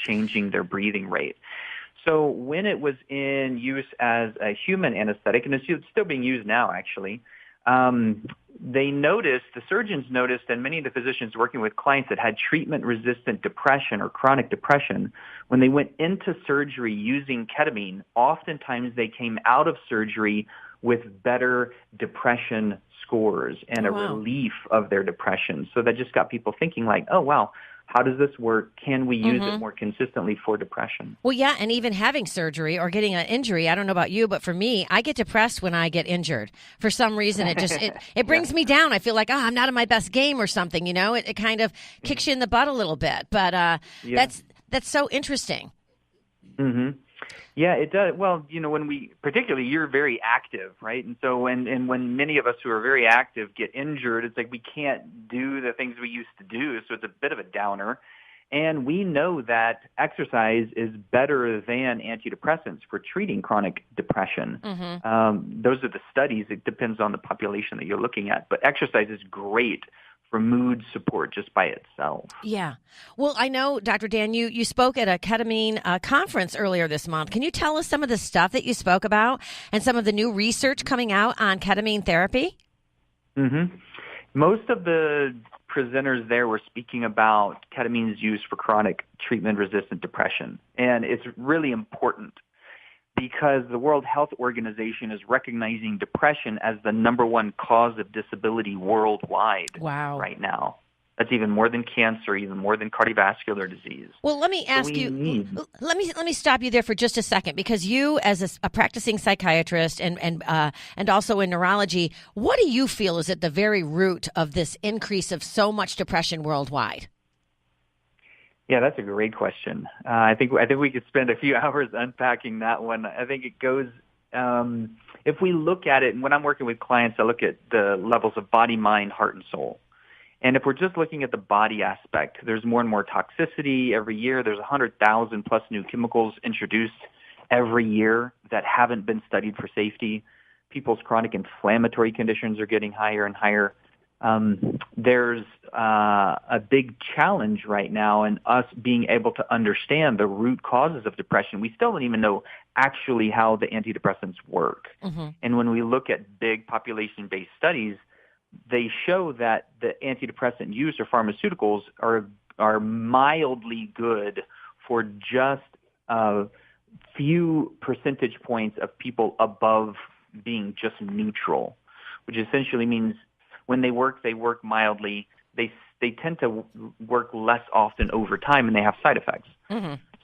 changing their breathing rate. So when it was in use as a human anesthetic, and it's still being used now, actually, the surgeons noticed, and many of the physicians working with clients that had treatment-resistant depression or chronic depression, when they went into surgery using ketamine, oftentimes they came out of surgery with better depression scores and a relief of their depression. So that just got people thinking like, oh, wow, how does this work? Can we use it more consistently for depression? Well, yeah, and even having surgery or getting an injury, I don't know about you, but for me, I get depressed when I get injured. For some reason, it brings me down. I feel like, I'm not in my best game or something, you know? It kind of kicks you in the butt a little bit. But that's so interesting. Mm-hmm. Yeah, it does. Well, particularly you're very active, right? And so when many of us who are very active get injured, it's like we can't do the things we used to do. So it's a bit of a downer. And we know that exercise is better than antidepressants for treating chronic depression. Those are the studies. It depends on the population that you're looking at. But exercise is great for mood support just by itself. Yeah. Well, I know, Dr. Dan, you spoke at a ketamine conference earlier this month. Can you tell us some of the stuff that you spoke about and some of the new research coming out on ketamine therapy? Mm-hmm. Most of the presenters there were speaking about ketamine's use for chronic treatment-resistant depression. And it's really important because the World Health Organization is recognizing depression as the number one cause of disability worldwide right now. That's even more than cancer, even more than cardiovascular disease. Well, let me ask you. Let me stop you there for just a second, because you, as a practicing psychiatrist and also in neurology, what do you feel is at the very root of this increase of so much depression worldwide? Yeah, that's a great question. I think we could spend a few hours unpacking that one. I think it goes, if we look at it, and when I'm working with clients, I look at the levels of body, mind, heart, and soul. And if we're just looking at the body aspect, there's more and more toxicity every year. There's 100,000 plus new chemicals introduced every year that haven't been studied for safety. People's chronic inflammatory conditions are getting higher and higher. There's a big challenge right now in us being able to understand the root causes of depression. We still don't even know actually how the antidepressants work. And when we look at big population-based studies, they show that the antidepressant use or pharmaceuticals are mildly good for just a few percentage points of people above being just neutral, which essentially means when they work mildly. They tend to work less often over time, and they have side effects.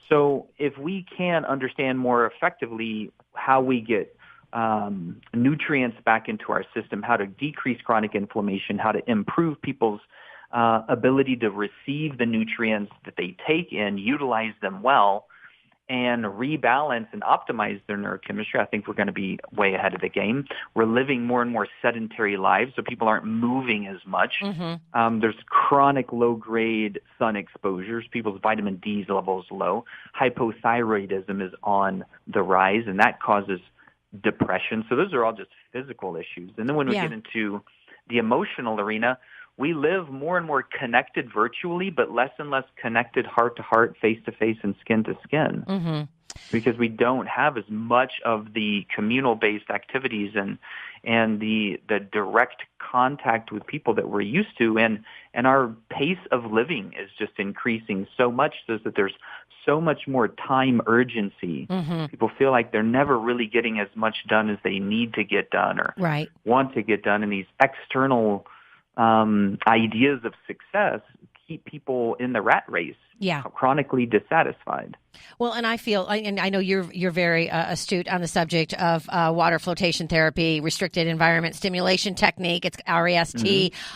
So if we can understand more effectively how we get nutrients back into our system, how to decrease chronic inflammation, how to improve people's ability to receive the nutrients that they take in, utilize them well, and rebalance and optimize their neurochemistry, I think we're going to be way ahead of the game. We're living more and more sedentary lives, so people aren't moving as much. There's chronic low-grade sun exposures. People's vitamin D levels low. Hypothyroidism is on the rise, and that causes depression. So those are all just physical issues. And then when we get into the emotional arena, we live more and more connected virtually, but less and less connected heart to heart, face to face, and skin to skin. Because we don't have as much of the communal-based activities and the direct contact with people that we're used to, and our pace of living is just increasing so much so that there's so much more time urgency. People feel like they're never really getting as much done as they need to get done or want to get done, and these external ideas of success keep people in the rat race, chronically dissatisfied. Well, and I feel, and I know you're very astute on the subject of water flotation therapy, restricted environment stimulation technique. It's REST,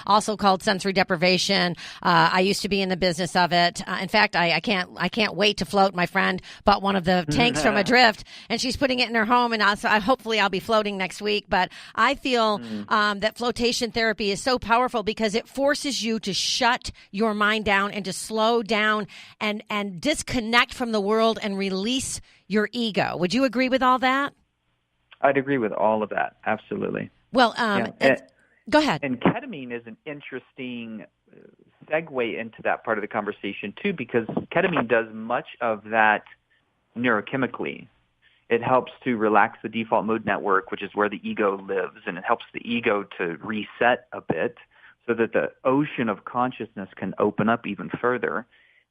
also called sensory deprivation. I used to be in the business of it. In fact, I can't wait to float. My friend bought one of the tanks from Adrift, and she's putting it in her home, and hopefully I'll be floating next week. But I feel that flotation therapy is so powerful because it forces you to shut your mind down and to slow down and disconnect from the world and release your ego. Would you agree with all that? I'd agree with all of that. Absolutely. Well, go ahead. And ketamine is an interesting segue into that part of the conversation too, because ketamine does much of that neurochemically. It helps to relax the default mode network, which is where the ego lives, and it helps the ego to reset a bit so that the ocean of consciousness can open up even further.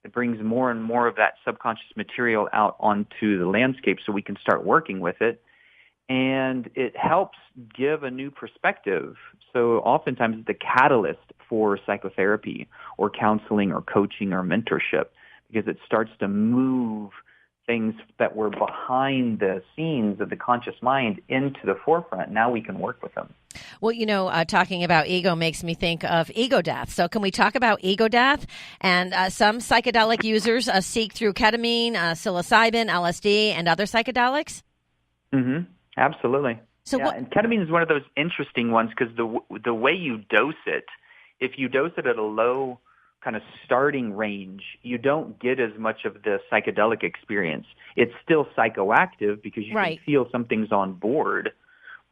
It brings more and more of that subconscious material out onto the landscape so we can start working with it. And it helps give a new perspective. So oftentimes it's the catalyst for psychotherapy or counseling or coaching or mentorship, because it starts to move things that were behind the scenes of the conscious mind into the forefront. Now we can work with them. Well, talking about ego makes me think of ego death. So can we talk about ego death? And some psychedelic users seek through ketamine, psilocybin, LSD, and other psychedelics? Mm-hmm. Absolutely. So and ketamine is one of those interesting ones because the way you dose it, if you dose it at a low kind of starting range, you don't get as much of the psychedelic experience. It's still psychoactive because you can feel something's on board,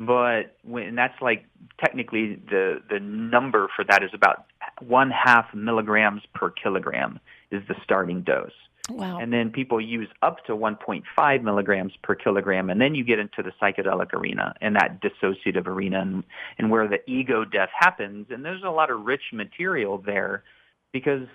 but that's like technically the number for that is about 1/2 milligrams per kilogram is the starting dose. Wow. And then people use up to 1.5 milligrams per kilogram, and then you get into the psychedelic arena and that dissociative arena and where the ego death happens. And there's a lot of rich material there because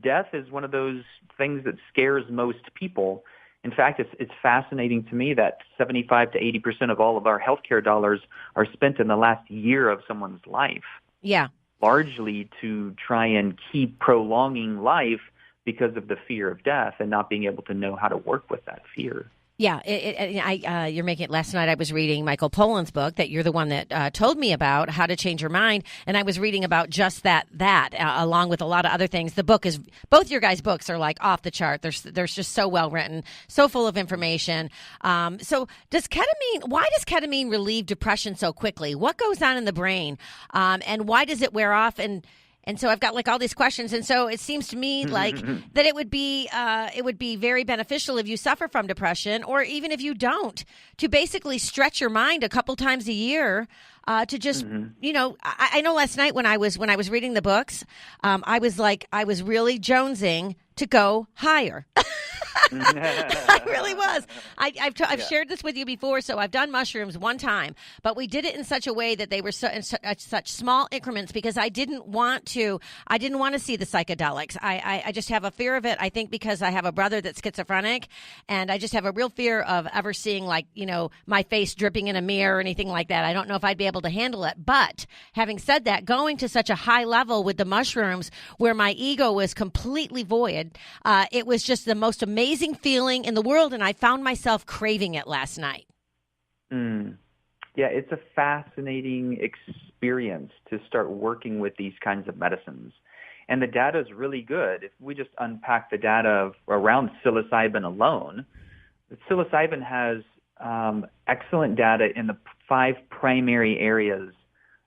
death is one of those things that scares most people. In fact, it's fascinating to me that 75 to 80% of all of our healthcare dollars are spent in the last year of someone's life. Yeah. Largely to try and keep prolonging life because of the fear of death and not being able to know how to work with that fear. Yeah, you're making it. Last night I was reading Michael Pollan's book that you're the one that told me about, How to Change Your Mind, and I was reading about just that along with a lot of other things. The book is, both your guys' books are like off the chart. They're just so well written, so full of information. So why does ketamine relieve depression so quickly? What goes on in the brain? And why does it wear off? And so I've got like all these questions, and so it seems to me like that it would be very beneficial if you suffer from depression, or even if you don't, to basically stretch your mind a couple times a year to just I know last night when I was reading the books, I was really jonesing to go higher. I really was. I've shared this with you before, so I've done mushrooms one time, but we did it in such a way that they were in such small increments because I didn't want to see the psychedelics. I just have a fear of it. I think because I have a brother that's schizophrenic, and I just have a real fear of ever seeing my face dripping in a mirror or anything like that. I don't know if I'd be able to handle it. But having said that, going to such a high level with the mushrooms where my ego was completely void, it was just the most amazing feeling in the world, and I found myself craving it last night. Yeah, it's a fascinating experience to start working with these kinds of medicines. And the data is really good. If we just unpack the data around psilocybin alone, psilocybin has excellent data in the 5 primary areas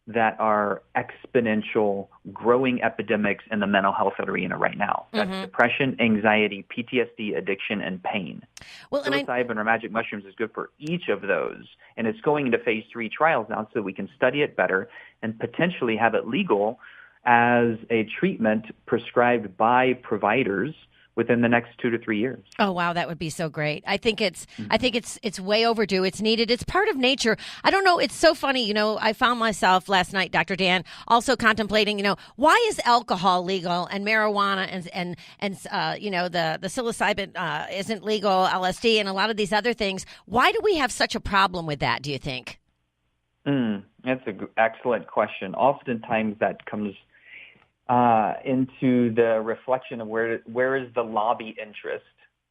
that are exponential growing epidemics in the mental health arena right now. That's depression, anxiety, PTSD, addiction, and pain. Well, psilocybin or magic mushrooms is good for each of those, and it's going into phase 3 trials now so we can study it better and potentially have it legal as a treatment prescribed by providers within the next 2 to 3 years. Oh, wow. That would be so great. I think it's way overdue. It's needed. It's part of nature. I don't know. It's so funny. I found myself last night, Dr. Dan, also contemplating, why is alcohol legal and marijuana and the psilocybin isn't legal, LSD and a lot of these other things. Why do we have such a problem with that, do you think? That's an excellent question. Oftentimes that comes into the reflection of where is the lobby interest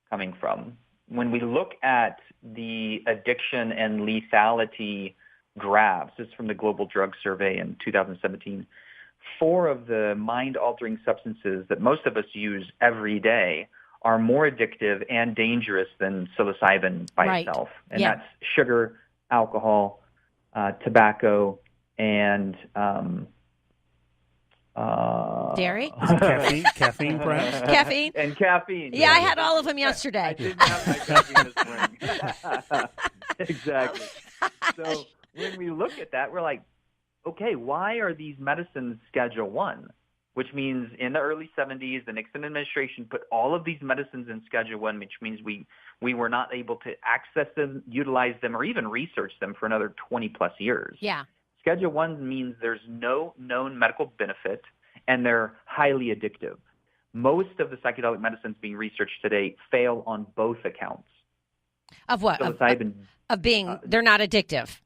coming from. When we look at the addiction and lethality graphs, this is from the Global Drug Survey in 2017, 4 of the mind-altering substances that most of us use every day are more addictive and dangerous than psilocybin by itself. And that's sugar, alcohol, tobacco, and dairy? Caffeine, perhaps? Caffeine? And caffeine. Yeah, I had all of them yesterday. I didn't have my caffeine this morning. Exactly. So when we look at that, we're like, okay, why are these medicines Schedule 1? which means in the early 70s, the Nixon administration put all of these medicines in Schedule 1, which means we were not able to access them, utilize them, or even research them for another 20-plus years. Yeah. Schedule 1 means there's no known medical benefit, and they're highly addictive. Most of the psychedelic medicines being researched today fail on both accounts. Of what? Of being, they're not addictive.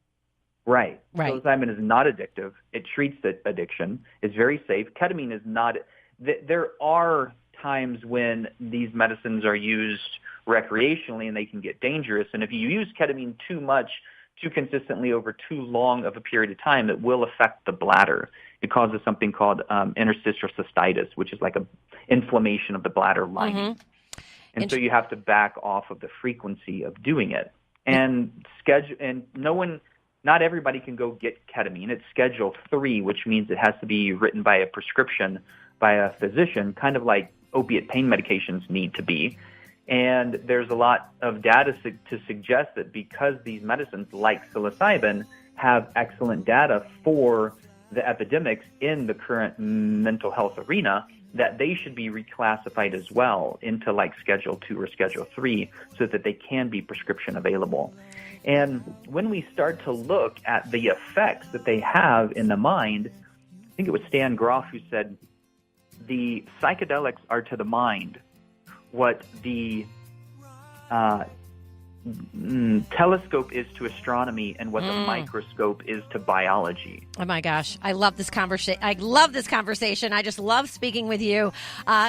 Right. Right. Psilocybin is not addictive. It treats the addiction. It's very safe. Ketamine is not. There are times when these medicines are used recreationally and they can get dangerous. And if you use ketamine too much, too consistently over too long of a period of time, it will affect the bladder. It causes something called interstitial cystitis, which is like an inflammation of the bladder lining. Mm-hmm. And so you have to back off of the frequency of doing it. And not everybody can go get ketamine. It's Schedule 3, which means it has to be written by a prescription by a physician, kind of like opiate pain medications need to be. And there's a lot of data to suggest that because these medicines, like psilocybin, have excellent data for the epidemics in the current mental health arena, that they should be reclassified as well into like Schedule 2 or Schedule 3 so that they can be prescription available. And when we start to look at the effects that they have in the mind, I think it was Stan Grof who said, the psychedelics are to the mind what the telescope is to astronomy and what the microscope is to biology. Oh my gosh, I love this conversation. I just love speaking with you.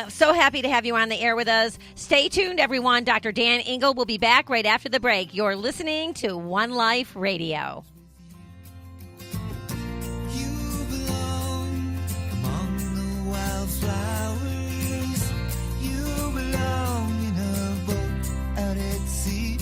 So happy to have you on the air with us. Stay tuned, everyone. Dr. Dan Engle will be back right after the break. You're listening to One Life Radio. You belong among the wildflowers. You belong in a boat out at sea.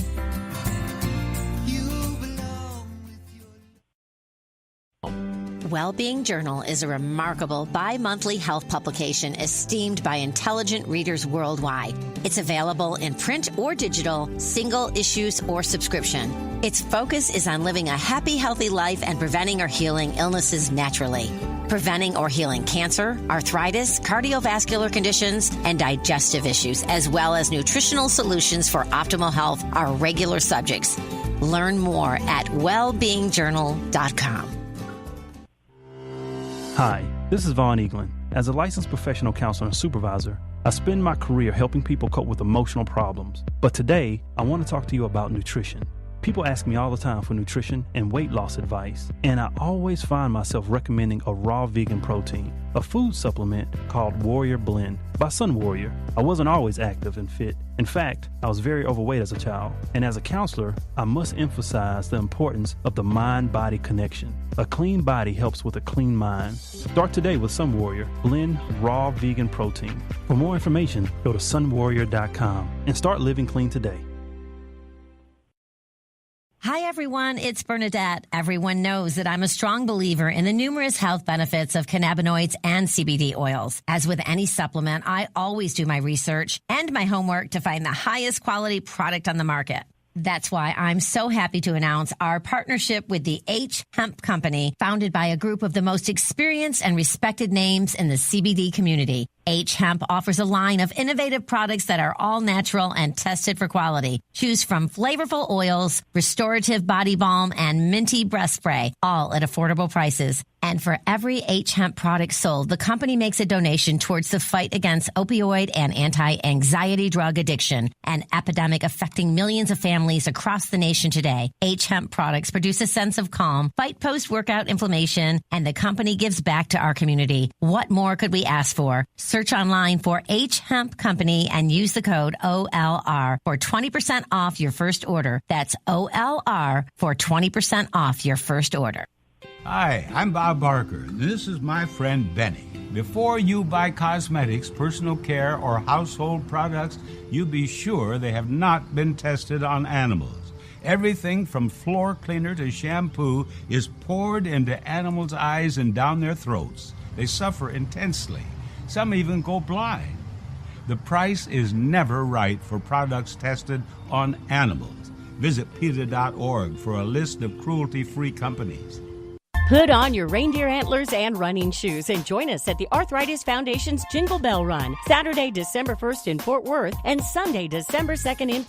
Wellbeing Journal is a remarkable bi-monthly health publication esteemed by intelligent readers worldwide. It's available in print or digital, single issues or subscription. Its focus is on living a happy, healthy life and preventing or healing illnesses naturally. Preventing or healing cancer, arthritis, cardiovascular conditions, and digestive issues, as well as nutritional solutions for optimal health are regular subjects. Learn more at wellbeingjournal.com. Hi, this is Vaughn Eaglin. As a licensed professional counselor and supervisor, I spend my career helping people cope with emotional problems. But today, I want to talk to you about nutrition. People ask me all the time for nutrition and weight loss advice, and I always find myself recommending a raw vegan protein, a food supplement called Warrior Blend by Sun Warrior. I wasn't always active and fit. In fact, I was very overweight as a child, and as a counselor, I must emphasize the importance of the mind-body connection. A clean body helps with a clean mind. Start today with Sun Warrior Blend Raw Vegan Protein. For more information, go to sunwarrior.com and start living clean today. Hi, everyone. It's Bernadette. Everyone knows that I'm a strong believer in the numerous health benefits of cannabinoids and CBD oils. As with any supplement, I always do my research and my homework to find the highest quality product on the market. That's why I'm so happy to announce our partnership with the H Hemp Company, founded by a group of the most experienced and respected names in the CBD community. H Hemp offers a line of innovative products that are all natural and tested for quality. Choose from flavorful oils, restorative body balm, and minty breath spray, all at affordable prices. And for every H Hemp product sold, the company makes a donation towards the fight against opioid and anti-anxiety drug addiction, an epidemic affecting millions of families across the nation today. H Hemp products produce a sense of calm, fight post-workout inflammation, and the company gives back to our community. What more could we ask for? Search online for H Hemp Company and use the code OLR for 20% off your first order. That's OLR for 20% off your first order. Hi, I'm Bob Barker. This is my friend Benny. Before you buy cosmetics, personal care, or household products, you be sure they have not been tested on animals. Everything from floor cleaner to shampoo is poured into animals' eyes and down their throats. They suffer intensely. Some even go blind. The price is never right for products tested on animals. Visit PETA.org for a list of cruelty-free companies. Put on your reindeer antlers and running shoes and join us at the Arthritis Foundation's Jingle Bell Run, Saturday, December 1st in Fort Worth and Sunday, December 2nd in